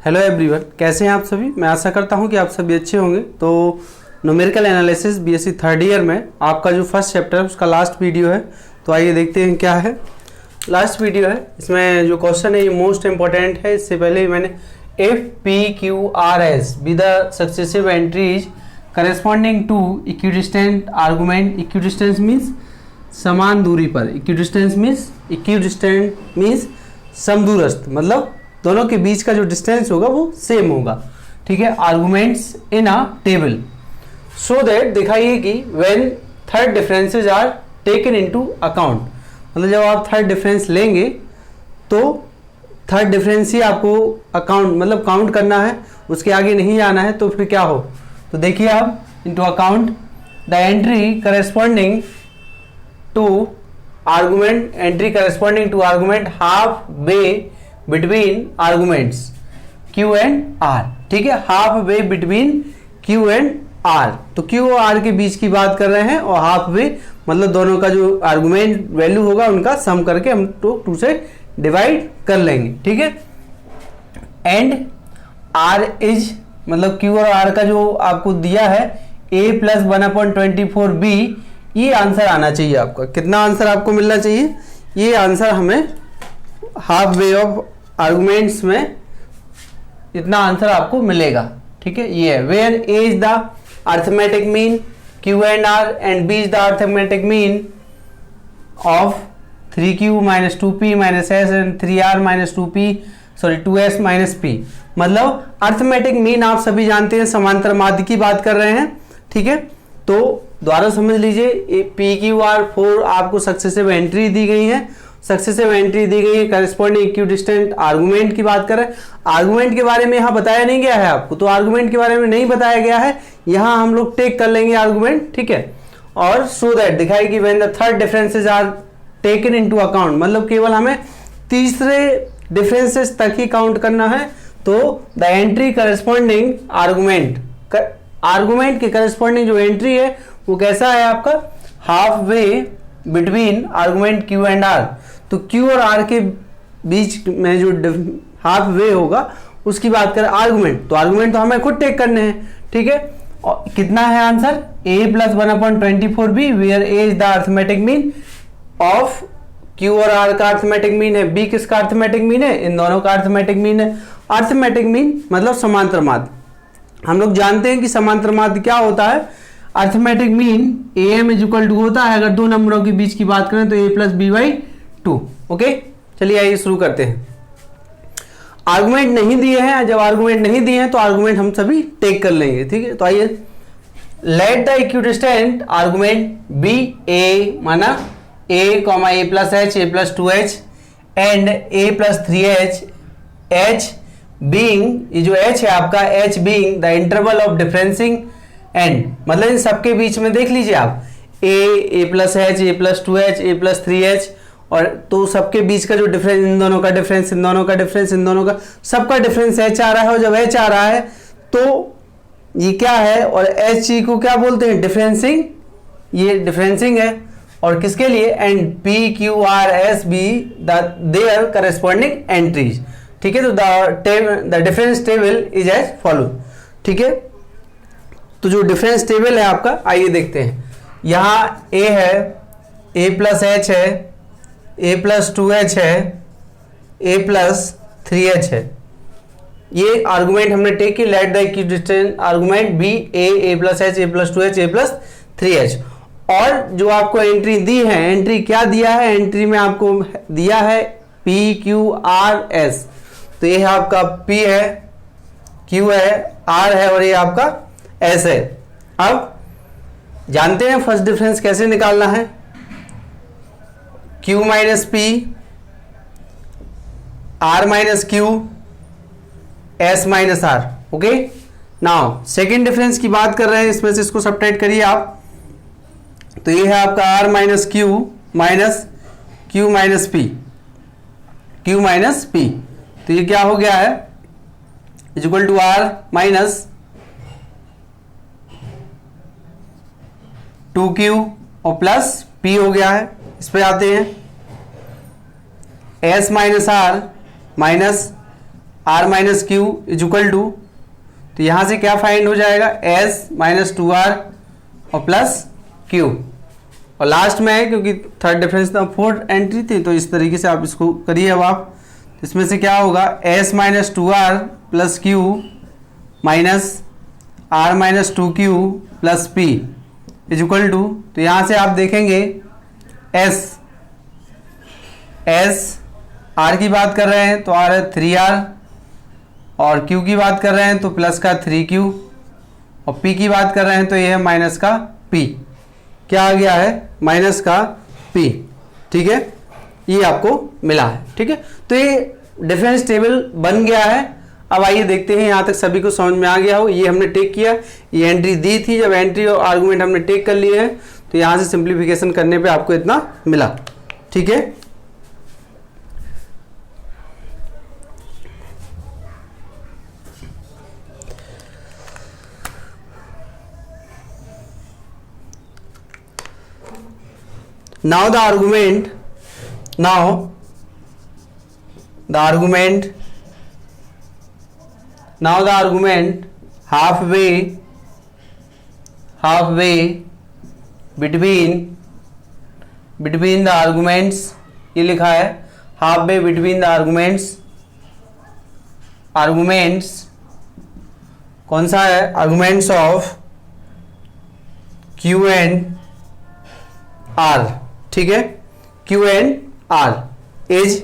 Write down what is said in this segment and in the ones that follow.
Hello everyone, कैसे हैं आप सभी। मैं आशा करता हूं कि आप सभी अच्छे होंगे। तो numerical analysis BSc third year में आपका जो फर्स्ट चैप्टर है उसका लास्ट वीडियो है। तो आइए देखते हैं क्या है। लास्ट वीडियो है, इसमें जो क्वेश्चन है ये मोस्ट इंपॉर्टेंट है। इससे पहले मैंने if P Q R S be the successive entries corresponding to equidistant argument. Equidistance means समान दूरी पर, इक्विडिस्टेंस मीन्स समदूरस्थ, मतलब दोनों के बीच का जो डिस्टेंस होगा वो सेम होगा। ठीक है, arguments in a table so that दिखाइए कि when third differences are taken into account, मतलब जब आप थर्ड डिफरेंस लेंगे तो थर्ड डिफरेंस ही आपको अकाउंट मतलब काउंट करना है, उसके आगे नहीं आना है। तो फिर क्या हो, तो देखिए आप into account the entry corresponding to argument, entry corresponding to argument half way between arguments Q and R। ठीक है, half way between Q and R। तो Q और R के बीच की बात कर रहे हैं, और हाफ वे मतलब दोनों का जो आर्गुमेंट वैल्यू होगा उनका सम करके हम टू से डिवाइड कर लेंगे। ठीक है, एंड R इज मतलब Q और R का जो आपको दिया है A प्लस 1/24B, ये आंसर आना चाहिए आपका। कितना आंसर आपको मिलना चाहिए, ये आंसर हमें हाफ वे ऑफ आर्गुमेंट्स में इतना आंसर आपको मिलेगा। ठीक है, ये है where A is the arithmetic mean Q and R and B is the arithmetic mean of 3q minus 2p minus S and 3r minus 2s minus p। मतलब arithmetic mean आप सभी जानते हैं, समांतर माध्य की बात कर रहे हैं। ठीक है, तो दोबारा समझ लीजिए, पी क्यू आर 4 आपको सक्सेसिव एंट्री दी गई है, सक्सेसिव एंट्री दी गई है, करेस्पॉन्डिंग इक्विडिस्टेंट आर्गुमेंट की बात कर रहे हैं। आर्गुमेंट के बारे में यहाँ बताया नहीं गया है आपको, तो आर्गुमेंट के बारे में नहीं बताया गया है, यहाँ हम लोग टेक कर लेंगे आर्गुमेंट। ठीक है, और सो दैट दिखाएगी when the third differences are taken into account, मतलब केवल हमें तीसरे डिफरेंसेस तक ही काउंट करना है। तो द एंट्री करेस्पॉन्डिंग आर्गुमेंट के करेस्पॉन्डिंग जो एंट्री है वो कैसा है आपका, half way between argument Q and R। तो Q और R के बीच में जो हाफ वे होगा उसकी बात करें आर्गुमेंट, तो आर्गुमेंट तो हमें खुद टेक करने हैं। ठीक है, और कितना है answer A plus 1/24B, where A is the arithmetic mean of Q और R का अर्थमेटिक मीन है, B किसका अर्थमेटिक मीन है, इन दोनों का अर्थमेटिक मीन है। अर्थमेटिक मीन मतलब समांतर माध्य। हम लोग जानते हैं कि समांतर माध्य क्या होता है, arithmetic mean AM is equal to होता है, अगर दो नंबरों के बीच की बात करें तो A प्लस B/2। ओके, चलिए आइए शुरू करते हैं। आर्गुमेंट नहीं दिए हैं, जब आर्गुमेंट नहीं दिए हैं तो आर्गुमेंट हम सभी टेक कर लेंगे। ठीक है, तो आइए, let the equidistant argument be A, माना A plus H, A plus 2H and A plus 3H, H being, ये जो H है आपका, H being the interval of differencing and, मतलब इन सबके बीच में देख लीजिए आप A plus H, A plus 2H, A plus 3H, और तो सबके बीच का जो डिफरेंस, इन दोनों का डिफरेंस, इन दोनों का डिफरेंस, इन दोनों का सबका डिफरेंस H आ रहा है। और जब H आ रहा है तो ये क्या है, और H को क्या बोलते हैं, डिफरेंसिंग, ये डिफरेंसिंग है। और किसके लिए, and P Q R S B their corresponding entries. ठीक है, तो the difference table is as follow. ठीक है, तो जो डिफरेंस टेबल है आपका, आइए देखते हैं। यहाँ A है, A प्लस H है, A प्लस 2H है, A प्लस 3H है। ये आर्गुमेंट हमने टेक की, let the equidistant argument be A plus H, A plus 2H, A plus 3H। और जो आपको एंट्री दी है, एंट्री क्या दिया है, एंट्री में आपको दिया है P Q R S। तो ये है आपका P है, Q है, R है, और ये आपका S है। अब जानते हैं फर्स्ट डिफरेंस कैसे निकालना है, Q minus P, R minus Q, S minus R। Okay, now second difference की बात कर रहे हैं, इसमें से इसको सब्ट्रैक्ट करिए आप। तो ये है आपका R minus Q minus Q minus P, Q minus P। तो ये क्या हो गया है, is equal to R minus 2Q और प्लस P हो गया है। इस पे आते हैं, S minus R minus R minus Q is equal to, तो यहाँ से क्या फाइंड हो जाएगा, एस माइनस 2r और प्लस क्यू, और लास्ट में है क्योंकि थर्ड डिफरेंस था, फोर्थ एंट्री थी, तो इस तरीके से आप इसको करिए। अब आप इसमें से क्या होगा, s minus 2r plus Q minus r minus 2q plus p is equal to, तो यहाँ से आप देखेंगे s r की बात कर रहे हैं तो r है 3r, और q की बात कर रहे हैं तो प्लस का 3q, और p की बात कर रहे हैं तो ये है माइनस का p। क्या आ गया है, माइनस का p। ठीक है, ये आपको मिला है। ठीक है, तो ये डिफरेंस टेबल बन गया है। अब आइए देखते हैं यहाँ तक सभी को समझ में आ गया हो। ये हमने टेक किया, ये एंट्री दी थी, जब एंट्री और आर्गुमेंट हमने टेक कर लिए हैं तो यहाँ से सिंप्लीफिकेशन करने पे आपको इतना मिला। ठीक है, now the argument halfway between the arguments, ये लिखा है halfway between the arguments कौन सा है, arguments of Q and R। ठीक है, Q and R एज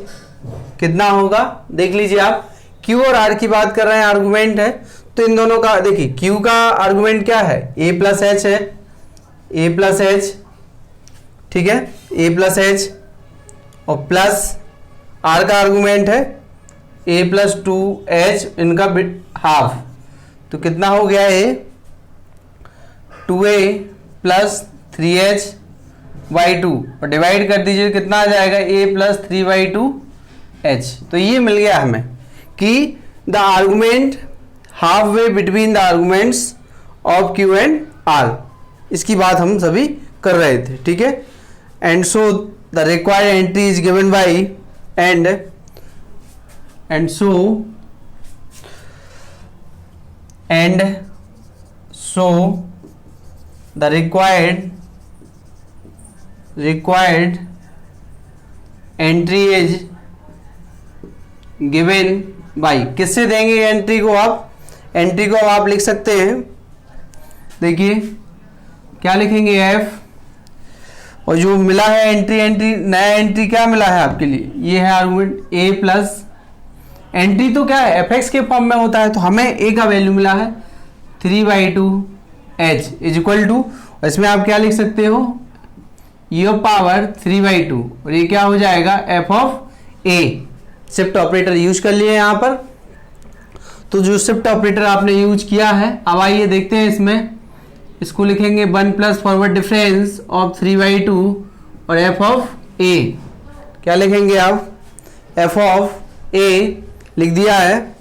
कितना होगा देख लीजिए आप। Q और R की बात कर रहे हैं, आर्गुमेंट है, तो इन दोनों का देखिए, Q का आर्गुमेंट क्या है, a प्लस एच है, a प्लस एच। ठीक है, a प्लस एच, और प्लस R का आर्गुमेंट है a प्लस 2h, इनका हाफ, तो कितना हो गया ये 2a प्लस 3h बाई 2, और डिवाइड कर दीजिए कितना आ जाएगा, a प्लस 3/2h। तो ये मिल गया हमें कि the argument half way between the arguments of Q and R, इसकी बात हम सभी कर रहे थे। ठीक है, and so the required entry is given by and so the required entry is given by, किससे देंगे एंट्री को आप, एंट्री को आप लिख सकते हैं, देखिए क्या लिखेंगे f, और जो मिला है एंट्री नया एंट्री क्या मिला है आपके लिए, ये है आर्गुमेंट a प्लस, एंट्री तो क्या है fx के फॉर्म में होता है, तो हमें a का वैल्यू मिला है 3/2h इज इक्वल टू, इसमें आप क्या लिख सकते हो, e पावर 3/2, और ये क्या हो जाएगा f of a। Shift operator use कर लिए यहाँ पर, तो जो शिफ्ट ऑपरेटर आपने यूज किया है, अब आइए देखते हैं इसमें, इसको लिखेंगे 1 प्लस फॉरवर्ड डिफरेंस ऑफ 3/2 और f ऑफ a, क्या लिखेंगे आप, f ऑफ a लिख दिया है।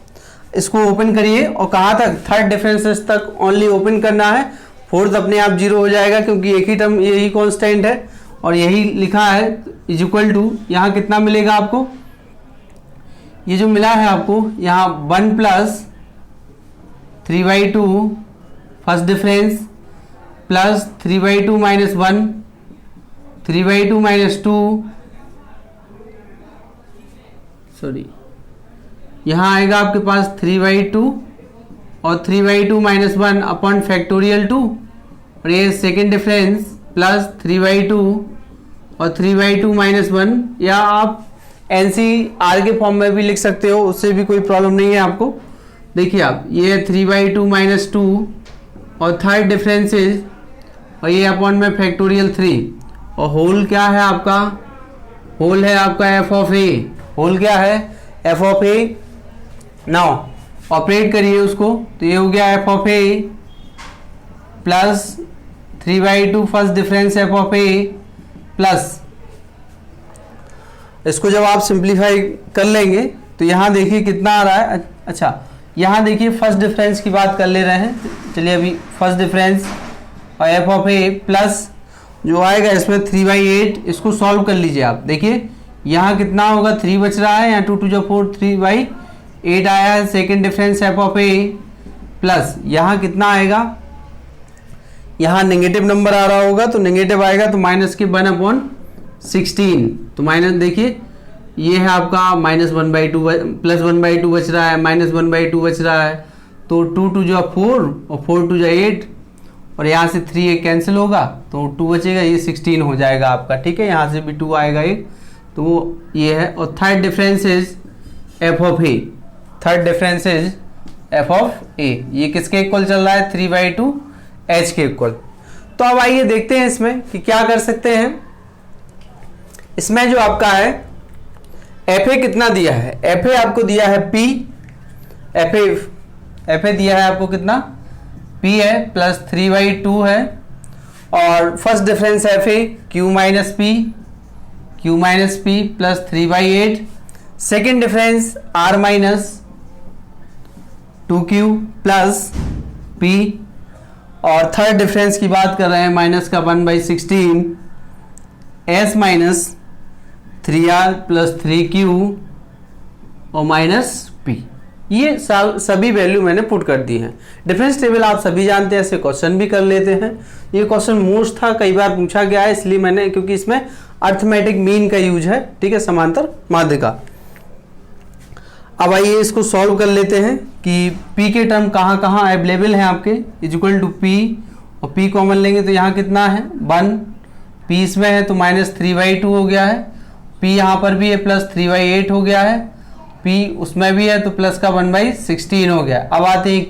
इसको ओपन करिए, और कहाँ तक, थर्ड डिफरेंसेस तक ओनली ओपन करना है, फोर्थ अपने आप जीरो हो जाएगा क्योंकि एक ही टर्म यही कांस्टेंट है और यही लिखा है इज इक्वल टू, यहाँ कितना मिलेगा आपको, ये जो मिला है आपको यहाँ 1 plus 3/2 first difference plus 3/2 minus 1, 3/2 minus 2, sorry यहाँ आएगा आपके पास 3/2 और 3/2 माइनस 1 अपॉन फैक्टोरियल 2, और ये सेकेंड डिफरेंस प्लस 3/2 और 3/2 माइनस 1, या आप NCR के फॉर्म में भी लिख सकते हो, उससे भी कोई प्रॉब्लम नहीं है आपको। देखिए आप, ये 3/2 माइनस 2 और थर्ड डिफरेंस इज, और ये अपॉन में फैक्टोरियल 3, और होल क्या है आपका, होल है आपका f ऑफ a, होल क्या है f of a। Now operate करिए उसको, तो ये हो गया f of a plus 3/2 first difference f of a plus, इसको जब आप सिंप्लीफाई कर लेंगे तो यहाँ देखिए कितना आ रहा है। अच्छा, यहाँ देखिए फर्स्ट डिफरेंस की बात कर ले रहे हैं, चलिए अभी फर्स्ट डिफरेंस और f ऑफ a प्लस जो आएगा इसमें 3/8, इसको सॉल्व कर लीजिए आप। देखिए यहाँ कितना होगा, 3 बच रहा है, यहाँ 2 2 4 3/8, 8 आया है second difference F of A, plus यहाँ कितना आएगा, यहाँ नेगेटिव नंबर आ रहा होगा तो नेगेटिव आएगा तो माइनस के 1/16, तो माइनस देखिए ये है आपका -1/2 प्लस 1/2 बच रहा है, -1/2 बच रहा है, तो 2 2 जो 4 और 4 2 जो 8 और यहाँ से 3 एक कैंसिल होगा तो 2 बचेगा, ये 16 हो जाएगा आपका। ठीक है, यहाँ से भी 2 आएगा एक, तो वो ये है। और third difference is F of A, third difference is F of A, ये किसके इक्वल चल रहा है 3/2 एच के इक्वल। तो अब आइए देखते हैं इसमें कि क्या कर सकते हैं। इसमें जो आपका है एफ ए कितना दिया है, एफ ए आपको दिया है पी, एफ ए दिया है आपको कितना पी है प्लस 3/2 है, और first difference F A Q minus P plus 3/8, second difference R minus 2q plus P, और थर्ड डिफरेंस की बात कर रहे हैं माइनस का 1/16 s minus 3r plus 3q और माइनस p। ये सभी वैल्यू मैंने पुट कर दी हैं। डिफरेंस टेबल आप सभी जानते हैं, ऐसे क्वेश्चन भी कर लेते हैं। ये क्वेश्चन मोस्ट था, कई बार पूछा गया है, इसलिए मैंने, क्योंकि इसमें अर्थमेटिक मीन का यूज है। ठीक है, समांतर माध्य का। अब आइए इसको सॉल्व कर लेते हैं कि p के टर्म कहाँ कहाँ अवेलेबल हैं आपके, इक्वल टू p, और p कॉमन लेंगे तो यहाँ कितना है 1, p इसमें है तो -3/2 हो गया है, p यहाँ पर भी है प्लस 3/8 हो गया है, p उसमें भी है तो प्लस का 1/16 हो गया। अब आते हैं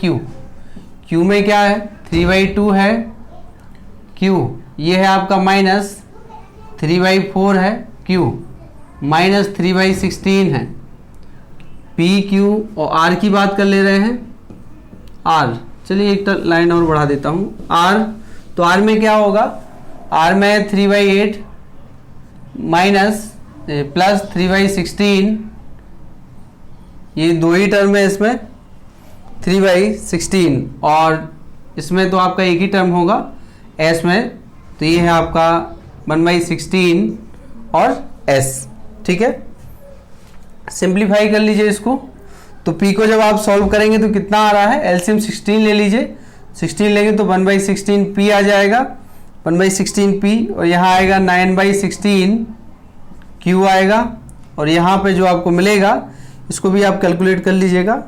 q में क्या है 3/2 है, q ये है आपका -3/4 है, q -3/16 है, पी क्यू और आर की बात कर ले रहे हैं, आर, चलिए एक लाइन और बढ़ा देता हूँ आर, तो आर में क्या होगा, आर में 3/8 माइनस प्लस 3/16, ये दो ही टर्म है इसमें 3/16, और इसमें तो आपका एक ही टर्म होगा एस में, तो ये है आपका 1/16 और एस। ठीक है, सिंप्लीफाई कर लीजिए इसको, तो p को जब आप सॉल्व करेंगे तो कितना आ रहा है, एलसीएम 16 ले लीजिए, 16 लेंगे तो 1/16 p आ जाएगा, 1/16 p, और यहाँ आएगा 9/16 q आएगा, और यहाँ पे जो आपको मिलेगा इसको भी आप कैलकुलेट कर लीजिएगा,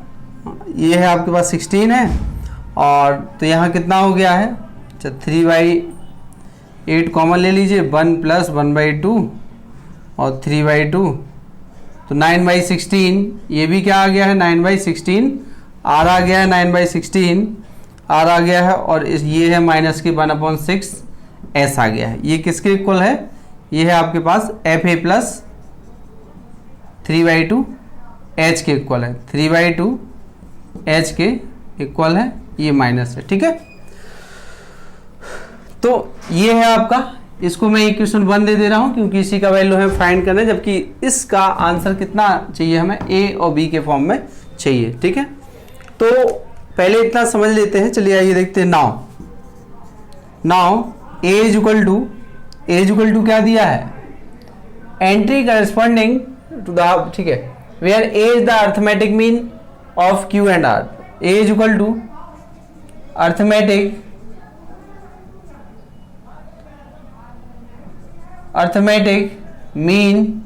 ये है आपके पास 16 है, और तो यहाँ कितना हो गया है, 3/8 कॉमन ले लीजिए, 1 प्लस 1/2 और 3/2, तो 9/16, ये भी क्या आ गया है 9/16, आर आ गया है 9/16, आर आ गया है, और ये है माइनस के 1/6 एस आ गया है। ये किसके इक्वल है, ये है आपके पास एफ ए प्लस 3/2 एच के इक्वल है, 3/2 एच के इक्वल है, ये माइनस है। ठीक है, तो ये है आपका, इसको मैं इक्वेशन 1 दे रहा हूं क्योंकि इसी का वैल्यू है फाइंड करना, जबकि इसका आंसर कितना चाहिए हमें, ए और बी के फॉर्म में चाहिए। ठीक है, तो पहले इतना समझ लेते हैं, चलिए आइए देखते हैं। Now A is equal to क्या दिया है, एंट्री करस्पॉन्डिंग टू द, ठीक है, where A is the arithmetic mean of Q and R, A is equal to arithmetic mean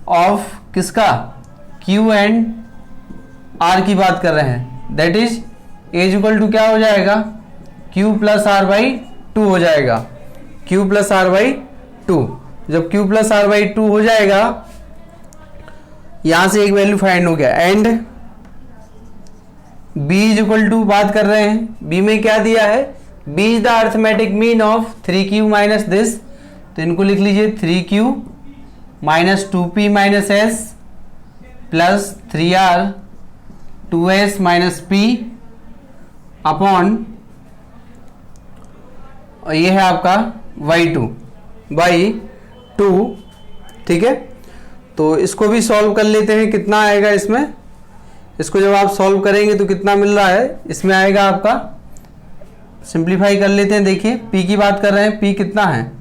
of किसका, Q एंड R की बात कर रहे हैं, that is A equal to क्या हो जाएगा, Q प्लस R/2 हो जाएगा, Q प्लस R/2। जब Q प्लस R/2 हो जाएगा, यहां से एक वैल्यू फाइंड हो गया, and B is equal to बात कर रहे हैं, B में क्या दिया है, B is the arithmetic mean of 3Q minus this, तो इनको लिख लीजिए 3Q minus 2P minus S plus 3R 2S minus P upon, और ये है आपका y2। ठीक है, तो इसको भी सॉल्व कर लेते हैं, कितना आएगा इसमें, इसको जब आप सॉल्व करेंगे तो कितना मिल रहा है, इसमें आएगा आपका, सिंप्लीफाई कर लेते हैं, देखिए P की बात कर रहे हैं, P कितना है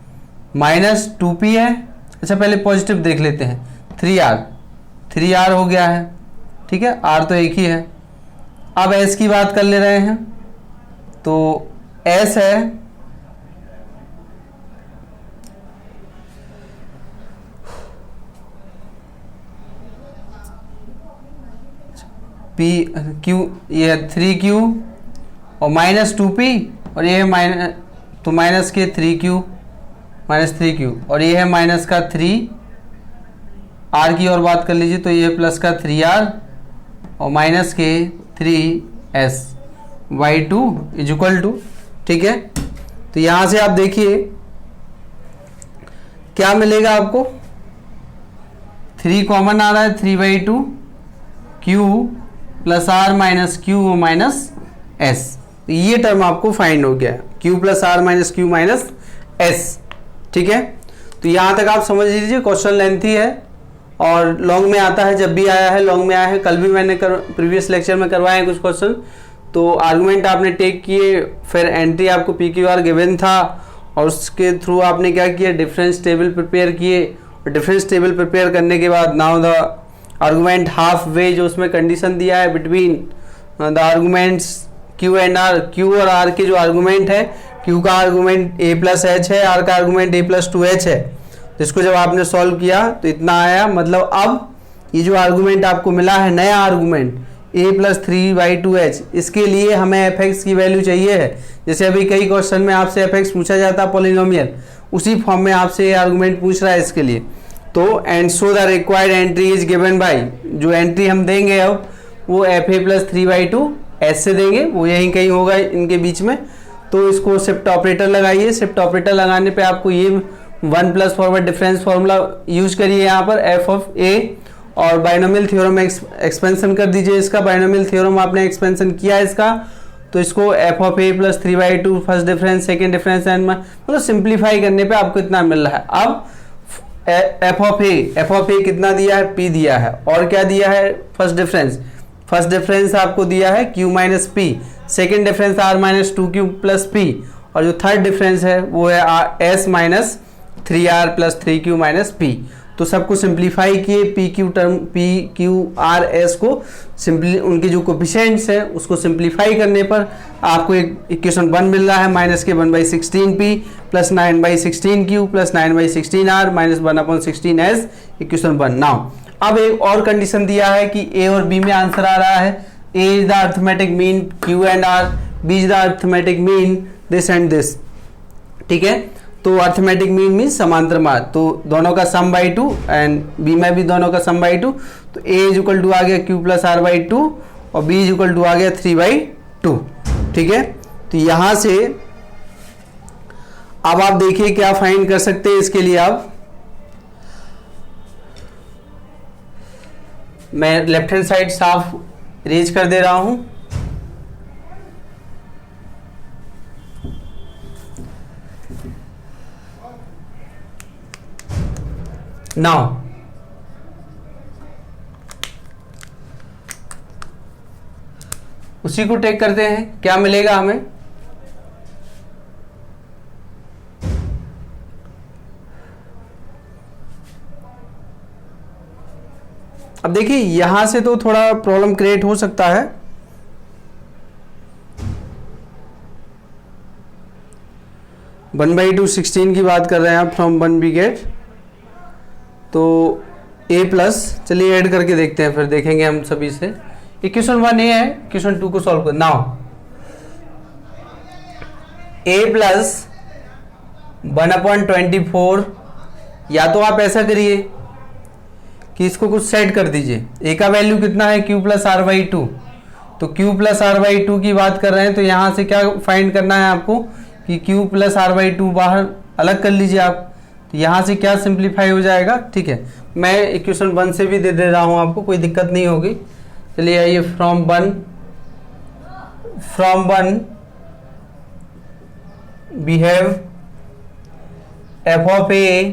-2P है, अच्छा पहले पॉजिटिव देख लेते हैं, 3R हो गया है, ठीक है, आर तो एक ही है। अब एस की बात कर ले रहे हैं, तो एस है पी क्यू, ये है 3Q और -2P, और ये है माइनस, तो माइनस के 3Q -3Q, और ये है माइनस का 3R की और बात कर लीजिए, तो ये प्लस का 3R और माइनस के 3S Y2 is equal to, ठीक है। तो यहाँ से आप देखिए क्या मिलेगा आपको, 3 कॉमन आ रहा है, 3/2 Q plus R minus Q minus S, ये टर्म आपको फाइंड हो गया, Q plus R minus Q minus S, ठीक है। तो यहाँ तक आप समझ लीजिए, क्वेश्चन लेंथी है और लॉन्ग में आता है, जब भी आया है लॉन्ग में आया है। कल भी मैंने प्रीवियस लेक्चर में करवाए हैं कुछ क्वेश्चन, तो आर्गुमेंट आपने टेक किए, फिर एंट्री आपको PQR गिवन था और उसके थ्रू आपने क्या किया, डिफरेंस टेबल प्रिपेयर किए, और डिफरेंस टेबल प्रिपेयर करने के बाद नाउ द आर्गुमेंट हाफ वे, जो उसमें कंडीशन दिया है between the arguments Q and R, Q और R के जो आर्गुमेंट है, Q का आर्गुमेंट A प्लस H है, R का आर्गुमेंट A प्लस 2H है। तो इसको जब आपने सॉल्व किया तो इतना आया, मतलब अब ये जो आर्गुमेंट आपको मिला है, नया आर्गुमेंट A प्लस 3/2H, इसके लिए हमें fx की वैल्यू चाहिए है। जैसे अभी कई क्वेश्चन में आपसे fx पूछा जाता है पॉलिनोमियल, उसी फॉर्म में आपसे ये आर्गुमेंट पूछ रहा है इसके लिए। तो and so the required entry is given by, जो एंट्री हम देंगे अब वो fa प्लस 3/2 से देंगे, वो यहीं कहीं होगा इनके बीच में। तो इसको शिफ्ट ऑपरेटर लगाइए, शिफ्ट ऑपरेटर लगाने पे आपको ये 1 plus forward difference formula use करिए यहाँ पर f ऑफ a, और बाइनोमियल थ्योरम एक्सपेंशन कर दीजिए इसका। बाइनोमियल थ्योरम आपने एक्सपेंशन किया इसका, तो इसको f of a plus 3/2 first difference, second difference and मतलब सिंप्लीफाई करने पे आपको इतना मिल रहा है। अब f ऑफ a कितना दिया है, p दिया है, और क्या दिया है, फर्स्ट डिफरेंस आपको दिया है q minus p, second difference r minus 2q plus p, और जो थर्ड डिफरेंस है वो है s minus 3r plus 3q minus p। तो सबको सिंप्लीफाई किए, PQRS को सिंपली, उनके जो कोफिशिएंट्स हैं उसको सिंप्लीफाई करने पर आपको एक इक्वेशन 1 मिल रहा है, माइनस के 1/16p plus 9/16q plus 9/16r minus 1/16s, equation 1। Now अब एक और कंडीशन दिया है कि A और B में आंसर आ रहा है, A is the arithmetic mean Q and R, B is the arithmetic mean this and this, ठीक है। तो अर्थमेटिक मीन मीन समांतर मार्ग, तो दोनों का सम बाई 2 एंड बी में भी दोनों का सम बाई 2, तो A इज इक्वल टू आ गया Q प्लस R/2 और B इज इक्वल टू आ गया 3/2, ठीक है। तो यहां से अब आप देखिए क्या फाइंड कर सकते हैं इसके लिए। आप मैं लेफ्ट हैंड साइड साफ इरेज कर दे रहा हूं। नाउ उसी को टेक करते हैं, क्या मिलेगा हमें, अब देखिए यहां से तो थोड़ा प्रॉब्लम क्रिएट हो सकता है। वन बाई 2 16 की बात कर रहे हैं आप, फ्रॉम 1 we get, तो a प्लस, चलिए ऐड करके देखते हैं, फिर देखेंगे हम सभी से। इक्वेशन 1 a है, इक्वेशन 2 को सॉल्व कर। नाउ a प्लस 1/24, या तो आप ऐसा करिए कि इसको कुछ सेट कर दीजिए, a का वैल्यू कितना है q प्लस R/2, तो q प्लस R/2 की बात कर रहे हैं, तो यहां से क्या फाइंड करना है आपको कि q प्लस R/2 बाहर अलग कर लीजिए आप, तो यहाँ से क्या सिंप्लीफाई हो जाएगा, ठीक है। मैं इक्वेशन 1 से भी दे रहा हूँ आपको, कोई दिक्कत नहीं होगी। चलिए आइए, from one we have f of a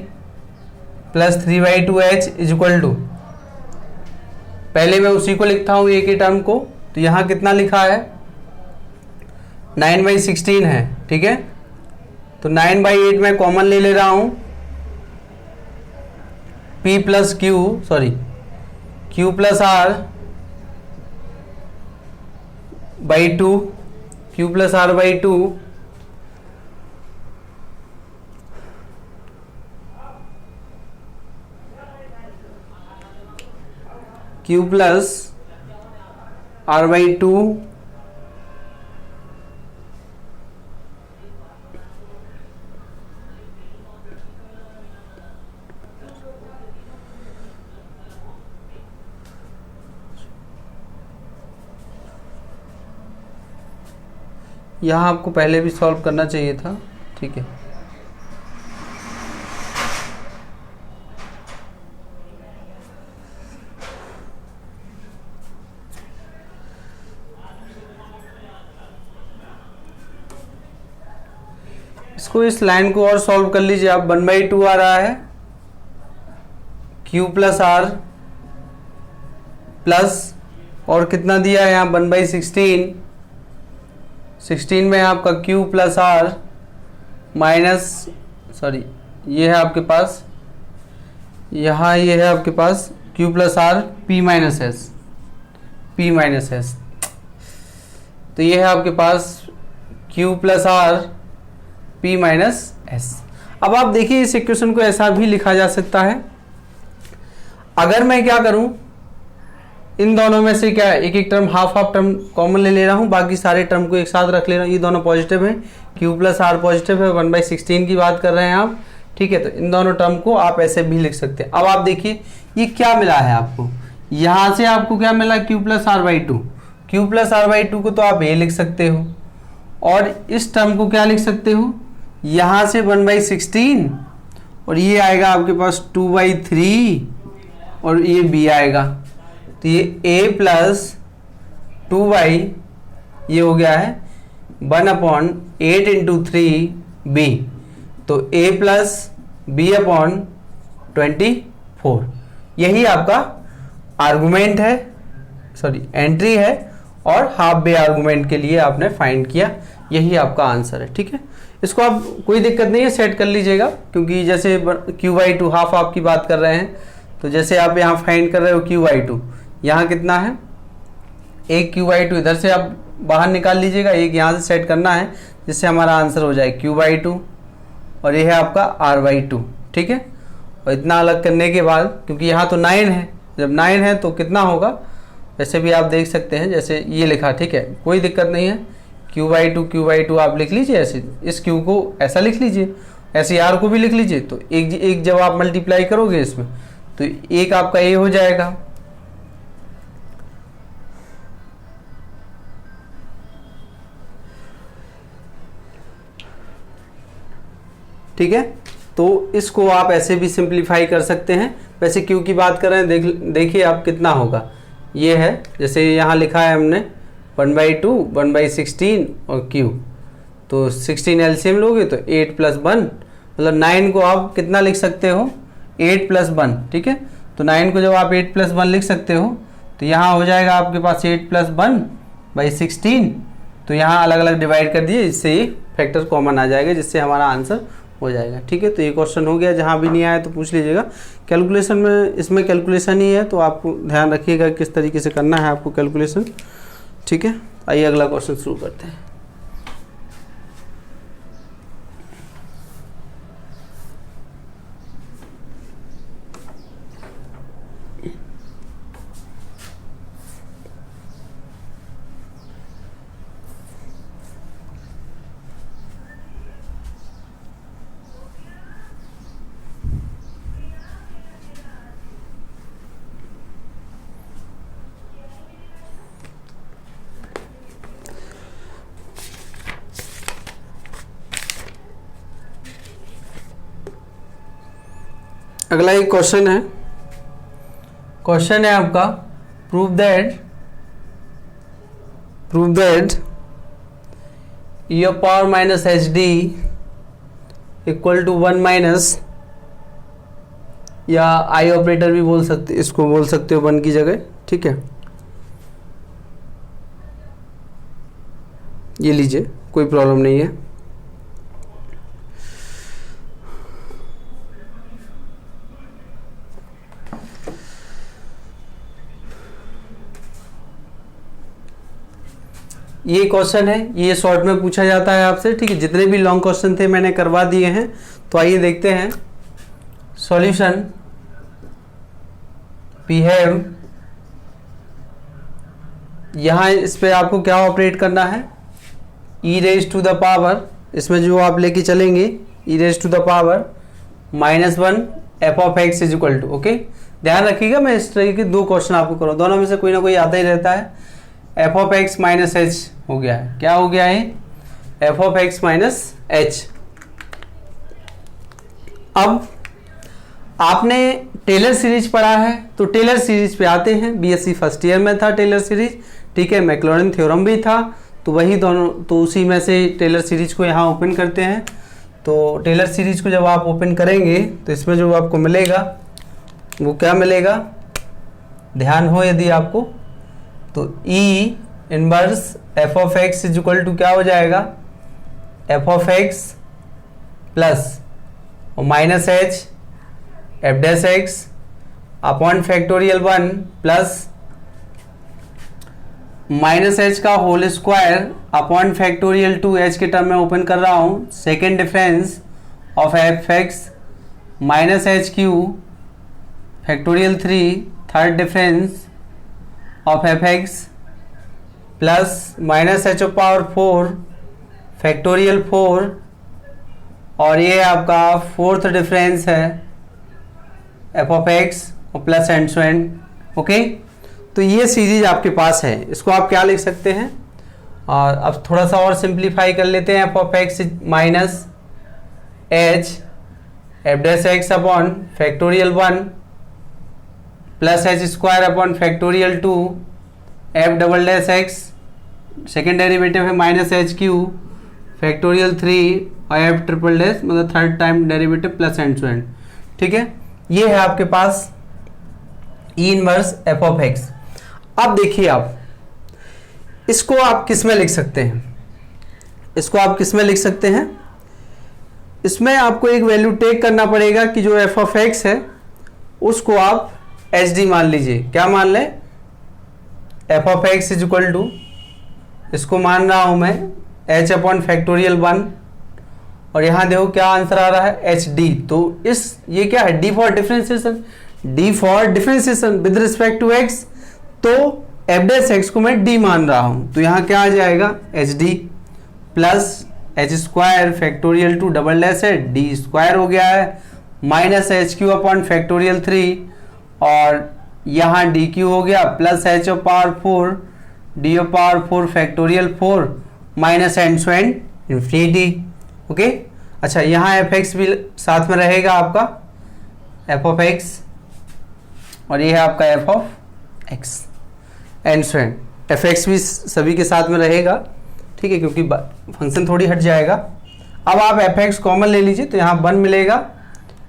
plus 3/2h is equal to, पहले मैं उसी को लिखता हूँ a के टर्म को, तो यहाँ कितना लिखा है 9/16 है, ठीक है। तो 9/8 मैं कॉमन ले रहा हूँ, P plus Q plus R by two, Q plus R by two, Q plus R by two यहाँ आपको पहले भी सॉल्व करना चाहिए था, ठीक है। इसको, इस लाइन को और सॉल्व कर लीजिए आप। 1/2 आ रहा है, क्यू प्लस आर प्लस और कितना दिया है यहाँ 1/16, 16 में आपका Q plus R minus, sorry ये है आपके पास, यहाँ ये है आपके पास Q plus R P minus S, P minus S, तो ये है आपके पास Q plus R P minus S. अब आप देखिए इस इक्वेशन को ऐसा भी लिखा जा सकता है, अगर मैं क्या करूं, इन दोनों में से क्या एक एक term half half term common ले रहा हूँ, बाकी सारे टर्म को एक साथ रख ले रहा हूँ। ये दोनों पॉजिटिव हैं, Q प्लस आर पॉजिटिव है, 1/16 की बात कर रहे हैं आप, ठीक है। तो इन दोनों टर्म को आप ऐसे भी लिख सकते हैं। अब आप देखिए ये क्या मिला है आपको, यहाँ से आपको क्या मिला, Q plus R by two, Q plus R by two को तो आप ये लिख सकते हो, और इस टर्म को क्या लिख सकते हो, यहाँ से 1/16 और ये आएगा आपके पास 2/3 और ये b आएगा, तो ये a प्लस 2y ये हो गया है 1/8 इंटू 3b, तो a प्लस b अपॉन 24, यही आपका आर्गुमेंट है, सॉरी एंट्री है, और हाफ बे आर्गुमेंट के लिए आपने फाइंड किया, यही आपका आंसर है, ठीक है। इसको आप कोई दिक्कत नहीं है, सेट कर लीजिएगा, क्योंकि जैसे Q/2 हाफ हाफ की बात कर रहे हैं, तो जैसे आप यहाँ फाइंड कर रहे हो Q/2, यहाँ कितना है, एक Q/2 इधर से आप बाहर निकाल लीजिएगा, एक यहाँ से सेट करना है जिससे हमारा आंसर हो जाए Q/2, और ये है आपका R/2, ठीक है। और इतना अलग करने के बाद, क्योंकि यहाँ तो 9 है, जब 9 है तो कितना होगा, वैसे भी आप देख सकते हैं, जैसे ये लिखा, ठीक है, कोई दिक्कत नहीं है, Q/2 आप लिख लीजिए ऐसे, इस Q को ऐसा लिख लीजिए, ऐसे R को भी लिख लीजिए, तो एक जब आप मल्टीप्लाई करोगे इसमें तो एक आपका A हो जाएगा, ठीक है। तो इसको आप ऐसे भी सिंप्लीफाई कर सकते हैं। वैसे Q की बात कर रहे हैं, देखिए आप कितना होगा, ये है जैसे यहाँ लिखा है हमने 1/2, 1/16 और Q, तो 16 एलसीएम लोगे तो 8 + 1, मतलब 9 को आप कितना लिख सकते हो, 8 + 1, ठीक है। तो 9 को जब आप 8 + 1 लिख सकते हो, तो यहाँ हो जाएगा आपके पास 8 + 1/16, तो यहाँ अलग अलग डिवाइड कर दिए, इससे ये फैक्टर कॉमन आ जाएगा, जिससे हमारा आंसर हो जाएगा, ठीक है। तो ये क्वेश्चन हो गया, जहाँ भी नहीं आया तो पूछ लीजिएगा। कैलकुलेशन में, इसमें कैलकुलेशन ही है, तो आपको ध्यान रखिएगा किस तरीके से करना है आपको कैलकुलेशन, ठीक है। आइए अगला क्वेश्चन शुरू करते हैं। अगला एक क्वेश्चन है आपका, prove that e⁻ minus HD equal to 1 minus, या आई ऑपरेटर भी बोल सकते, इसको बोल सकते हो 1 की जगह, ठीक है। ये लीजिए, कोई प्रॉब्लम नहीं है। ये क्वेश्चन है, ये शॉर्ट में पूछा जाता है आपसे, ठीक है। जितने भी लॉन्ग क्वेश्चन थे मैंने करवा दिए हैं। तो आइए देखते हैं सॉल्यूशन। बिहेव, यहाँ इस पे आपको क्या ऑपरेट करना है, E raise to the power, इसमें जो आप लेके चलेंगे E raise to the power -1 F of x is equal to, okay. ध्यान रखिएगा, मैं इस तरह के दो क्वेश्चन आपको करूँ, दोनों में से कोई ना कोई आता ही रहता है। F of X minus H हो गया है, क्या हो गया है, f of X minus H. अब आपने टेलर सीरीज पढ़ा है, तो टेलर सीरीज पे आते हैं। बीएससी फर्स्ट ईयर में था टेलर सीरीज, ठीक है। मैक्लॉरिन थ्योरम भी था, तो वही दोनों, तो उसी में से टेलर सीरीज को यहाँ ओपन करते हैं। तो टेलर सीरीज को जब आप ओपन करेंगे तो इसमें जो आपको मिलेगा वो क्या मिलेगा, ध्यान हो यदि आपको, तो E inverse F of x is equal to क्या हो जाएगा, एफ ऑफ एक्स प्लस और minus H F dash X upon factorial 1 plus minus H का whole square upon factorial 2, H के टर्म में ओपन कर रहा हूँ, second difference of F x minus H cube factorial 3, third difference of F x plus minus H of power 4 factorial 4, और ये आपका fourth difference है एफ ऑफ एक्स और plus and so and, okay. तो ये सीरीज आपके पास है, इसको आप क्या लिख सकते हैं, और अब थोड़ा सा और सिंप्लीफाई कर लेते हैं। F of X minus H F dash X upon factorial 1 plus H square upon factorial 2 F double dash X, second derivative है माइनस एच क्यू फैक्टोरियल 3 और एफ ट्रिपल डैश मतलब third time derivative plus and so and, ठीक है। ये है आपके पास E inverse F of X. अब देखिए, आप इसको आप किस में लिख सकते हैं, इसको आप किस में लिख सकते हैं, इसमें आपको एक वैल्यू टेक करना पड़ेगा कि जो एफ ऑफ एक्स है उसको आप एच डी मान लीजिए। क्या मान लें, F of x is equal to, इसको मान रहा हूं मैं एच अपॉन फैक्टोरियल 1, और यहां देखो क्या आंसर आ रहा है, एच डी। तो इस ये क्या है, D for differentiation, D for differentiation with respect to X, तो एफ डैश एक्स को मैं डी मान रहा हूं, तो यहां क्या आ जाएगा, H D plus H square factorial 2 double dash है, डी स्क्वायर हो गया है, minus H cube upon factorial 3, और यहाँ डी क्यू हो गया, plus H of power 4 D of power 4 factorial 4 minus and so and infinity, okay. अच्छा, यहाँ एफ एक्स भी साथ में रहेगा आपका, एफ ऑफ एक्स, और ये है आपका f of x and so and, F x भी सभी के साथ में रहेगा, ठीक है, क्योंकि फंक्शन थोड़ी हट जाएगा। अब आप एफ एक्स कॉमन ले लीजिए, तो यहाँ 1 मिलेगा,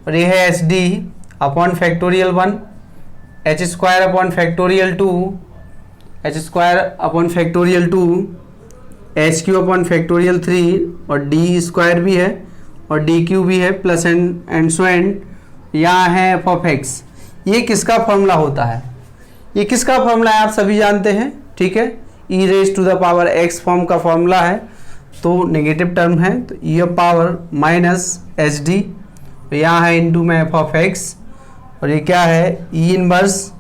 और ये है H D upon factorial 1 H square upon factorial 2 H square upon factorial 2 H cube upon factorial 3, और डी स्क्वायर भी है और डी क्यू भी है, प्लस एंड सो एंड, यहाँ है एफ ऑफ एक्स। ये किसका फॉर्मूला होता है, ये किसका फॉर्मूला है, आप सभी जानते हैं, ठीक है। E raise to the power X form का फॉर्मूला है, तो नेगेटिव टर्म है, तो E of power minus H D, तो यहाँ है इंटू में एफ ऑफ एक्स, और ये क्या है, E inverse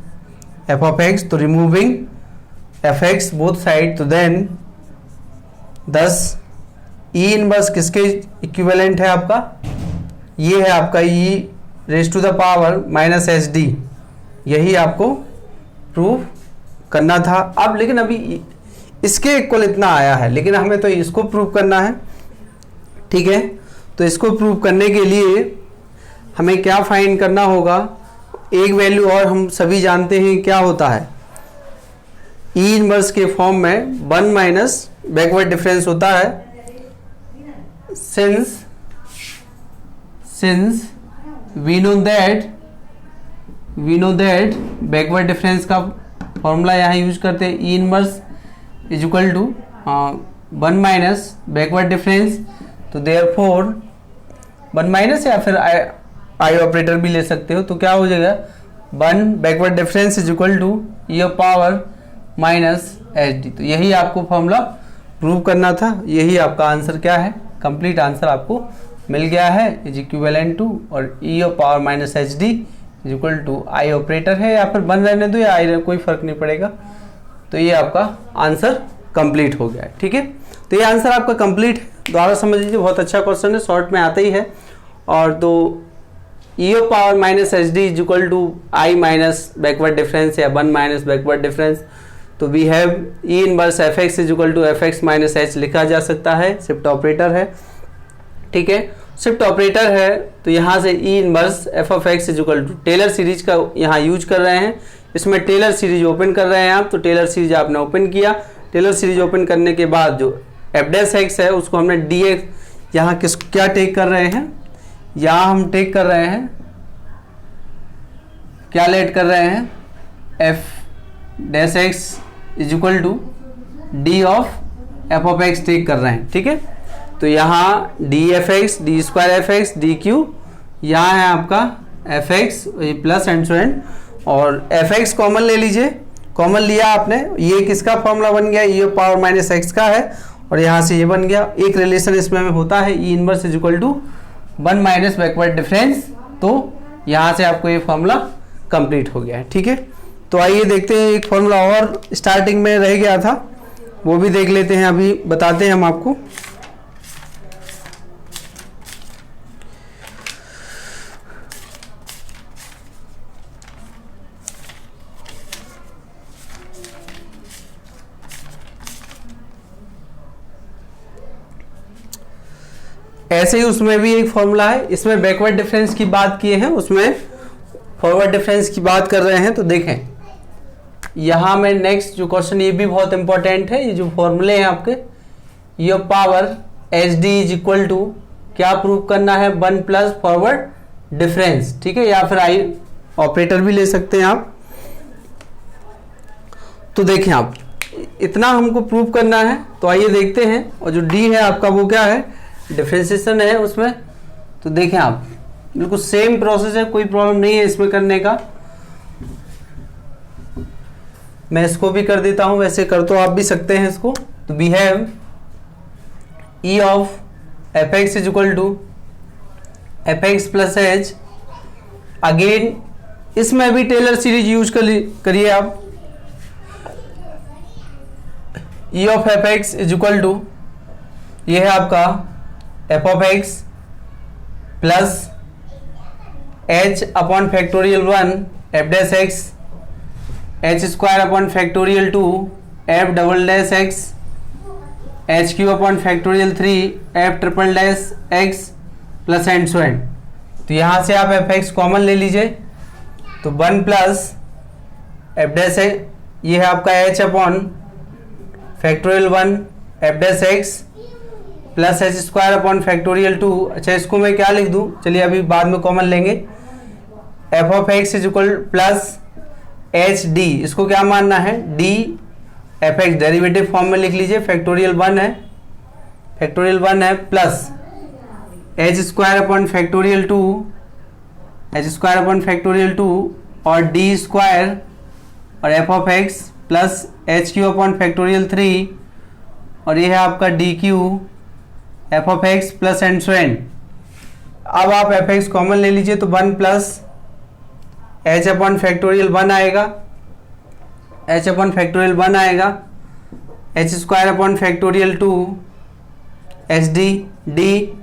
F of X, तो removing F X both side, तो देन दस ई इनवर्स किसके इक्विवेलेंट है आपका, ये है आपका E raise to the power minus H D, यही आपको प्रूव करना था। अब लेकिन अभी इसके इक्वल इतना आया है, लेकिन हमें तो इसको प्रूव करना है, ठीक है। तो इसको प्रूव करने के लिए हमें क्या फाइंड करना होगा, एक वैल्यू और हम सभी जानते हैं क्या होता है, ई इनवर्स के फॉर्म में 1 माइनस बैकवर्ड डिफरेंस होता है, since we know that backward difference का फॉर्मूला यहाँ यूज करते हैं, E inverse is equal to 1 minus backward difference, तो देयरफॉर 1 माइनस या फिर आई ऑपरेटर भी ले सकते हो, तो क्या हो जाएगा, 1 backward difference is equal to E of power minus H D. तो यही आपको फॉर्मूला प्रूव करना था। यही आपका आंसर क्या है, कंप्लीट आंसर आपको मिल गया है, इज इक्विवेलेंट टू, और E of power minus H D is equal to I operator है, या फिर बन रहने दो या आई, कोई फर्क नहीं पड़ेगा। तो ये आपका आंसर कंप्लीट हो गया है। ठीक है, तो ये आंसर आपका कंप्लीट है, दोबारा समझ लीजिए, बहुत अच्छा क्वेश्चन है, शॉर्ट में आता ही है। और तो E of power minus H D is equal to I minus backward difference या 1 माइनस बैकवर्ड डिफरेंस। तो we have E inverse f x is equal to f x minus h लिखा जा सकता है, शिफ्ट ऑपरेटर है। ठीक है, shift operator है, तो यहाँ से E inverse F of x is equal to Taylor series का यहाँ यूज कर रहे हैं, इसमें टेलर सीरीज ओपन कर रहे हैं आप। तो टेलर सीरीज आपने ओपन किया, टेलर सीरीज ओपन करने के बाद जो एफ डैश एक्स है उसको हमने डी एक्स, यहाँ क्या टेक कर रहे हैं, यहाँ हम टेक कर रहे हैं, क्या लेट कर रहे हैं, f dash x is equal to D of f of x take कर रहे हैं। ठीक है, तो यहाँ D f x, D square f x, D cube, यहाँ है आपका f x plus and so and, और एफ एक्स कॉमन ले लीजिए, कॉमन लिया आपने, ये किसका फॉर्मूला बन गया, ई ऑफ पावर माइनस एक्स का है, और यहाँ से ये बन गया। एक रिलेशन इसमें होता है, E inverse is equal to 1 minus backward difference, तो यहाँ से आपको ये फॉर्मूला कंप्लीट हो गया है। ठीक है, तो आइए देखते हैं, एक फॉर्मूला और स्टार्टिंग में रह गया था, वो भी देख लेते हैं, अभी बताते हैं हम आपको। ऐसे ही उसमें भी एक फॉर्मूला है, इसमें बैकवर्ड डिफरेंस की बात किए हैं, उसमें फॉरवर्ड डिफरेंस की बात कर रहे हैं। तो देखें यहाँ में नेक्स्ट जो क्वेश्चन, ये भी बहुत इंपॉर्टेंट है, ये जो फॉर्मूले हैं आपके, ये power h D is equal to क्या प्रूव करना है, 1 प्लस फॉरवर्ड डिफरेंस। ठीक है, या फिर आई ऑपरेटर भी ले सकते हैं आप। तो देखें आप, इतना हमको प्रूव करना है, तो आइए देखते हैं। और जो डी है आपका वो क्या है, डिफरेंशिएशन है उसमें। तो देखें आप, बिल्कुल सेम प्रोसेस है, कोई प्रॉब्लम नहीं है इसमें करने का। मैं इसको भी कर देता हूं, वैसे कर तो आप भी सकते हैं इसको। तो we have E of F x is equal to f x plus h. Again इसमें भी टेलर सीरीज यूज करिए आप। E of F x is equal to, ये है आपका f of x plus h upon factorial 1 f dash x, h square upon factorial 2 F double dash x, h cube upon factorial 3 f triple dash x plus and so and. तो यहाँ से आप F x common ले लीजिए, तो 1 plus F dash x, ये है आपका H upon factorial 1 f dash x plus H square upon factorial 2। अच्छा, इसको मैं क्या लिख दूँ, चलिए अभी बाद में कॉमन लेंगे। F of x is equal plus H D, इसको क्या मानना है, D f x, derivative form में लिख लीजिए, फैक्टोरियल 1 है, फैक्टोरियल 1 है, plus H square upon factorial 2, H square upon factorial 2, और डी स्क्वायर और F of x plus H cube upon factorial 3, और ये है आपका D Q F of x plus and so and. अब आप एफ एक्स कॉमन ले लीजिए, तो 1 प्लस एच अपॉन फैक्टोरियल 1 आएगा, एच अपॉन फैक्टोरियल 1 आएगा, h square upon factorial 2 h D, D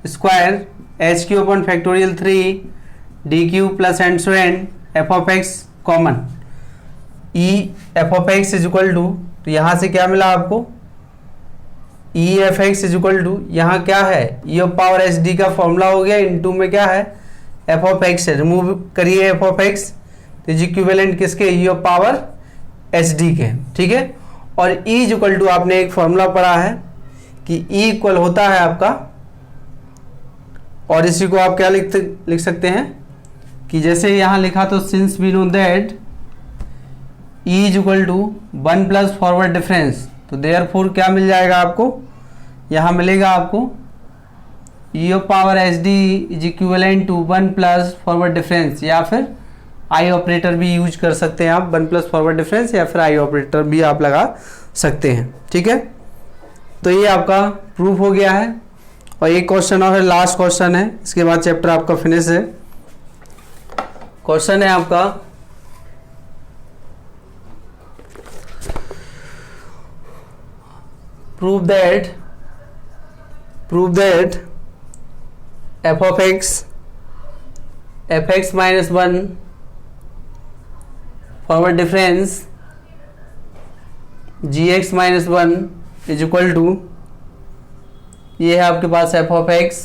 square h cube upon factorial 3 D cube plus and so and, f of x common, E f of x is equal to, तो यहाँ से क्या मिला आपको, E f x is equal to, यहाँ क्या है, E of power h D का फॉर्मूला हो गया, इनटू में क्या है, एफ ऑफ एक्स है, रिमूव करिए एफ ऑफ एक्स, तो इज इक्विवेलेंट किसके, ई ऑफ पावर एच डी के। ठीक है, और ई इज इक्वल टू, आपने एक फॉर्मूला पढ़ा है कि ई इक्वल होता है आपका, और इसी को आप क्या लिख सकते हैं कि जैसे यहाँ लिखा, तो since we know that E is equal to 1 plus forward difference, तो देयरफॉर क्या मिल जाएगा आपको, यहाँ मिलेगा आपको E of power h D is equivalent to 1 plus forward difference, या फिर आई ऑपरेटर भी यूज कर सकते हैं आप, 1 प्लस फॉरवर्ड डिफरेंस या फिर आई ऑपरेटर भी आप लगा सकते हैं। ठीक है, तो ये आपका प्रूफ हो गया है। और एक क्वेश्चन और है, लास्ट क्वेश्चन है, इसके बाद चैप्टर आपका फिनिश है। क्वेश्चन है आपका prove that f of x minus 1 forward difference gx minus 1 is equal to, ये है आपके पास f of x,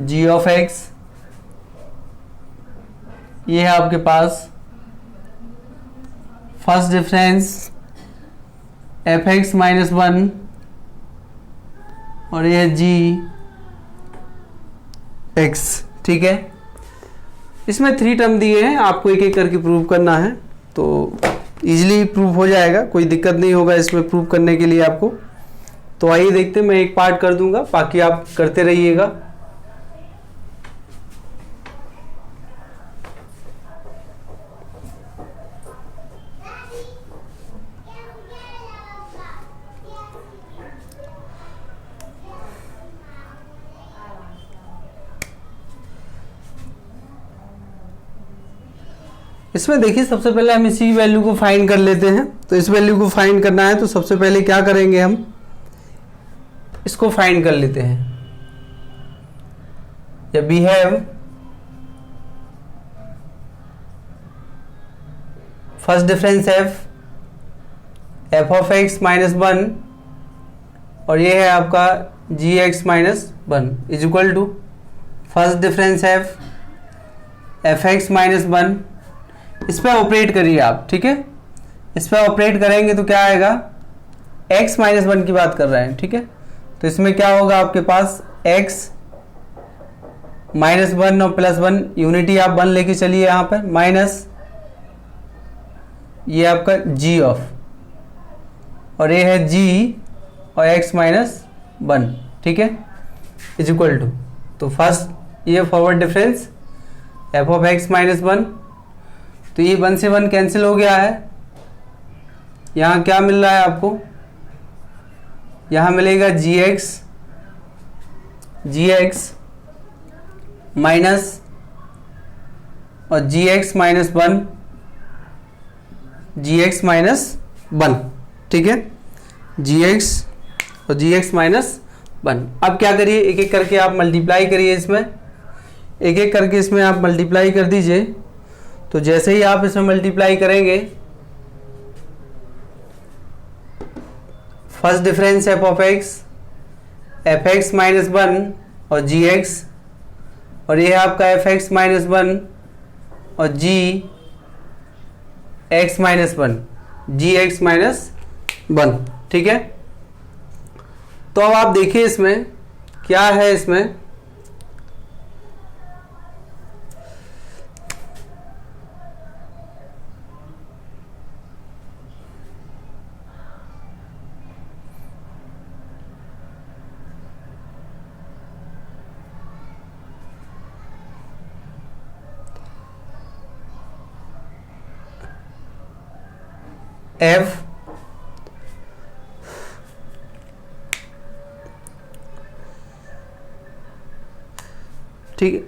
g of x, ये है आपके पास first difference F x minus 1 और ये है जी एक्स। ठीक है, इसमें 3 टर्म दिए हैं, आपको एक एक करके प्रूव करना है, तो इजीली प्रूव हो जाएगा, कोई दिक्कत नहीं होगा इसमें प्रूव करने के लिए आपको। तो आइए देखते हैं, मैं एक पार्ट कर दूंगा, बाकी आप करते रहिएगा। इसमें देखिए, सबसे पहले हम इसी वैल्यू को फाइंड कर लेते हैं। तो इस वैल्यू को फाइंड करना है तो सबसे पहले क्या करेंगे, हम इसको फाइंड कर लेते हैं। या we have first difference F of X minus 1 और ये है आपका G X minus 1 is equal to first difference F x minus 1। इस पर ऑपरेट करिए आप, ठीक है, इस पर ऑपरेट करेंगे तो क्या आएगा, x माइनस 1 की बात कर रहे हैं, ठीक है। तो इसमें क्या होगा आपके पास, x माइनस 1 और प्लस 1, यूनिटी आप 1 लेके चलिए यहाँ पर, माइनस ये आपका g ऑफ, और ये है g और x माइनस 1, ठीक है, इज इक्वल टू, तो फर्स्ट ये forward difference f of x minus 1, तो ये 1 से 1 कैंसिल हो गया है। यहाँ क्या मिल रहा है आपको, यहाँ मिलेगा जी एक्स माइनस और जी एक्स माइनस 1, जी एक्स माइनस 1, ठीक है, जी एक्स और जी एक्स माइनस 1। अब क्या करिए, एक एक करके आप मल्टीप्लाई करिए, इसमें एक एक करके इसमें आप मल्टीप्लाई कर दीजिए। तो जैसे ही आप इसमें मल्टीप्लाई करेंगे, first difference F of X minus 1 और जी एक्स, और ये है आपका एफ एक्स माइनस 1 और जी एक्स माइनस 1, जी एक्स माइनस 1, ठीक है। तो अब आप देखिए इसमें क्या है, इसमें एफ ठीक है,